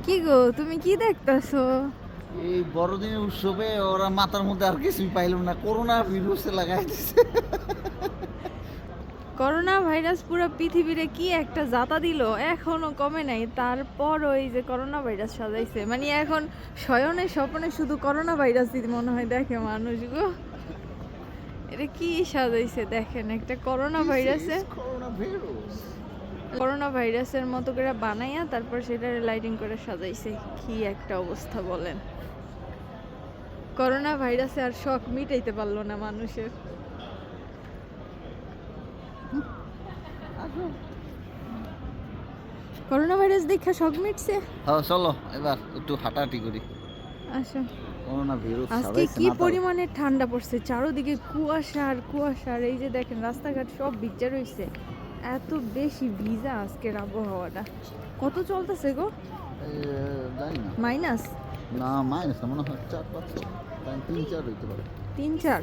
কি গো তুমি কি দেখতাছো? এই বড়দিনের উৎসবে ওরা মাথার মধ্যে আর কিছুই পাইলাম না, করোনা ভিরুসে লাগাই দিছে। করোনা ভাইরাস পুরো পৃথিবীরে কি একটা জাতা দিল, এখনো কমে নাই। তারপর ওই যে করোনা ভাইরাস সাজাইছে, মানে এখন শয়নে স্বপ্নে শুধু করোনা ভাইরাস দিতে মনে হয় দেখে মানুষ গো। এটা কি সাজাইছে দেখেন, একটা করোনা ভাইরাসে করোনা ভিরুস। করোনা ভাইরাসের মতো করে বানাইয়া তারপর সেটা লাইটিং করে সাজাইছে। কি একটা অবস্থা বলেন। করোনা ভাইরাসে আর শখ মিটাইতে পারলো না মানুষের। করোনা ভাইরাস দেখা শখ মিটছে। হ্যাঁ চলো এবার একটু হাঁটাহাঁটি করি। আচ্ছা, করোনা ভিরুস আজকে সাজাইছে কি মাথা। পরিমাণে ঠান্ডা পড়ছে, চারোদিকে কুয়াশা আর কুয়াশা। আর এই যে দেখেন রাস্তাঘাট সব ভিজা রয়েছে, এত বেশি ভিজা আজকের আবহাওয়াটা। কত চলতেছে গো? জানি না। মাইনাস না মাইনাস মনে হয় 4-5, 3-4 হইতে পারে। 3-4।